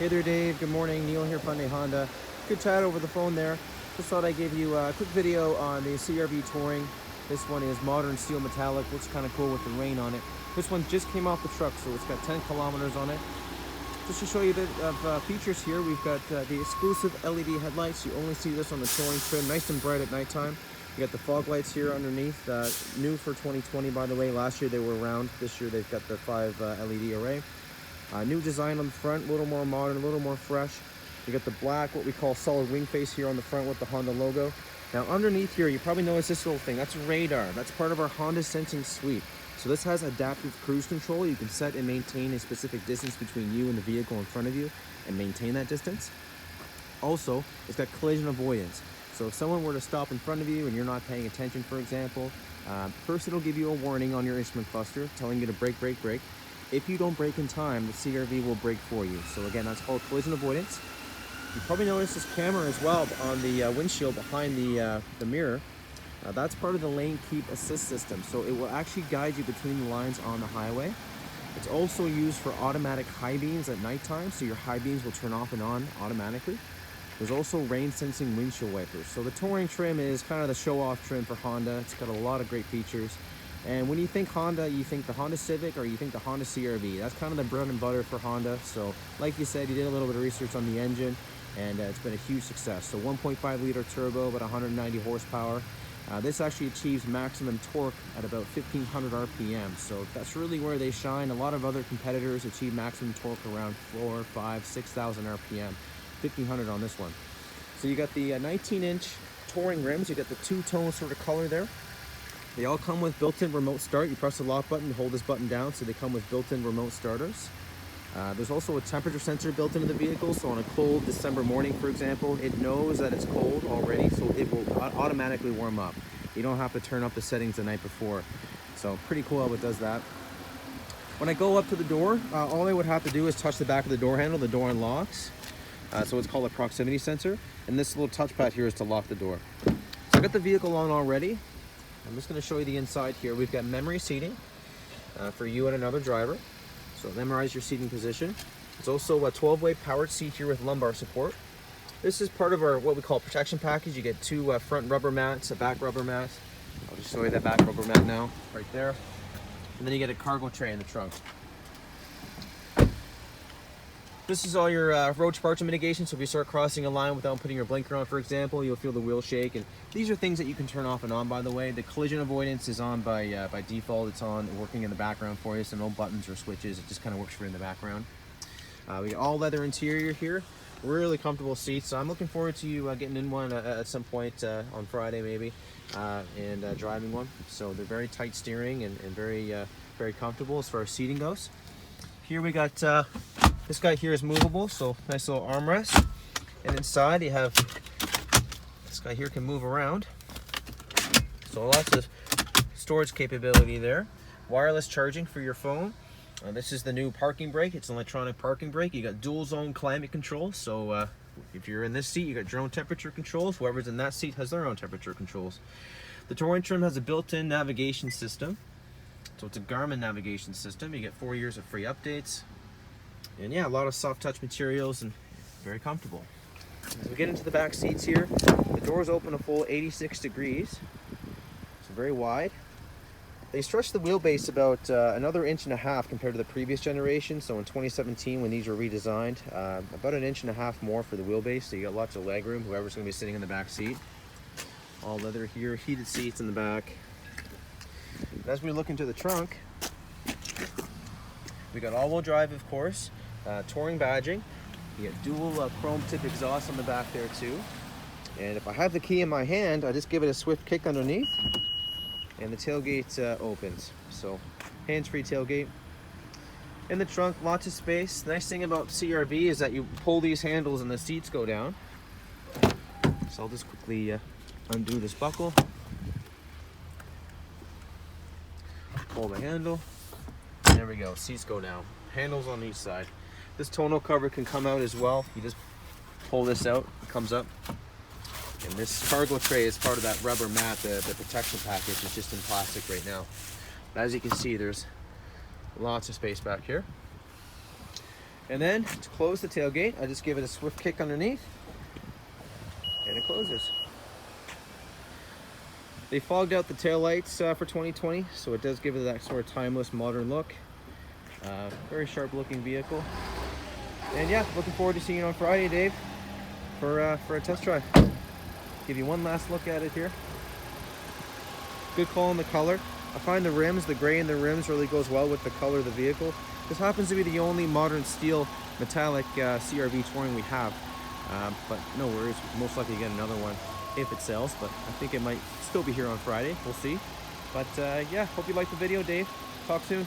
Hey there, Dave. Good morning. Neil here, Hyundai Honda. Good chat over the phone there. Just thought I'd give you a quick video on the Crv Touring. This one is modern steel metallic. Looks kind of cool with the rain on it. This one just came off the truck, so it's got 10 kilometers on it. Just to show you a bit of features here, we've got the exclusive LED headlights. You only see this on the Touring trim, nice and bright at nighttime. You got the fog lights here underneath, new for 2020 by the way. Last year they were round, this year they've got the 5 LED array. New design on the front, a little more modern, a little more fresh. You got the black, what we call solid wing face here on the front with the Honda logo. Now underneath here, you probably notice this little thing, that's radar. That's part of our Honda sensing suite. So this has adaptive cruise control. You can set and maintain a specific distance between you and the vehicle in front of you and maintain that distance. Also, it's got collision avoidance. So if someone were to stop in front of you and you're not paying attention, for example, first it'll give you a warning on your instrument cluster telling you to brake, brake, brake. If you don't brake in time, the CRV will brake for you. So again, that's called collision avoidance. You probably noticed this camera as well on the windshield behind the mirror. That's part of the lane keep assist system. So it will actually guide you between the lines on the highway. It's also used for automatic high beams at nighttime, so your high beams will turn off and on automatically. There's also rain sensing windshield wipers. So the Touring trim is kind of the show-off trim for Honda. It's got a lot of great features. And when you think Honda, you think the Honda Civic or you think the Honda CRV. That's kind of the bread and butter for Honda. So like you said, you did a little bit of research on the engine and it's been a huge success. So 1.5 liter turbo, about 190 horsepower. This actually achieves maximum torque at about 1500 RPM. So that's really where they shine. A lot of other competitors achieve maximum torque around 4, 5, 6,000 RPM. 1500 on this one. So you got the 19-inch Touring rims. You got the two-tone sort of color there. They all come with built-in remote start. You press the lock button, you hold this button down, so they come with built-in remote starters. There's also a temperature sensor built into the vehicle, so on a cold December morning, for example, it knows that it's cold already, so it will automatically warm up. You don't have to turn up the settings the night before. So pretty cool how it does that. When I go up to the door, all I would have to do is touch the back of the door handle. The door unlocks. So it's called a proximity sensor, and this little touchpad here is to lock the door. So I got the vehicle on already. I'm just going to show you the inside here. We've got memory seating for you and another driver. So memorize your seating position. It's also a 12-way powered seat here with lumbar support. This is part of our what we call protection package. You get 2 front rubber mats, a back rubber mat. I'll just show you that back rubber mat now, right there. And then you get a cargo tray in the trunk. This is all your road departure mitigation, so if you start crossing a line without putting your blinker on, for example, you'll feel the wheel shake. And these are things that you can turn off and on, by the way. The collision avoidance is on by default. It's on, working in the background for you, so no buttons or switches. It just kind of works for you in the background. We got all leather interior here. Really comfortable seats, so I'm looking forward to you getting in one at some point on Friday maybe, and driving one. So they're very tight steering and very, very comfortable as far as seating goes. Here we got this guy here is movable, so nice little armrest. And inside you have, this guy here can move around. So lots of storage capability there. Wireless charging for your phone. This is the new parking brake. It's an electronic parking brake. You got dual zone climate control. So if you're in this seat, you got your own temperature controls. Whoever's in that seat has their own temperature controls. The Touring trim has a built-in navigation system. So it's a Garmin navigation system. You get 4 years of free updates. And yeah, a lot of soft touch materials and very comfortable. As we get into the back seats here, the doors open a full 86 degrees. So very wide. They stretched the wheelbase about another 1.5 inches compared to the previous generation. So in 2017, when these were redesigned, about 1.5 inches more for the wheelbase. So you got lots of leg room, whoever's going to be sitting in the back seat. All leather here, heated seats in the back. And as we look into the trunk, we got all-wheel drive, of course, Touring badging. You get dual chrome tip exhaust on the back there too. And if I have the key in my hand, I just give it a swift kick underneath, and the tailgate opens. So hands-free tailgate. In the trunk, lots of space. The nice thing about CRV is that you pull these handles and the seats go down. So I'll just quickly undo this buckle. Pull the handle. There we go, seats go down. Handles on each side. This tonneau cover can come out as well. You just pull this out, it comes up. And this cargo tray is part of that rubber mat. The protection package is just in plastic right now. But as you can see, there's lots of space back here. And then to close the tailgate, I just give it a swift kick underneath, and it closes. They fogged out the taillights for 2020, so it does give it that sort of timeless, modern look. Very sharp looking vehicle. And yeah, looking forward to seeing you on Friday, Dave, for a test drive. Give you one last look at it here. Good call on the color. I find the rims, the gray in the rims really goes well with the color of the vehicle. This happens to be the only modern steel metallic CRV Touring we have. But no worries, we'll most likely get another one if it sells, but I think it might still be here on Friday. We'll see. But yeah, hope you liked the video, Dave. Talk soon.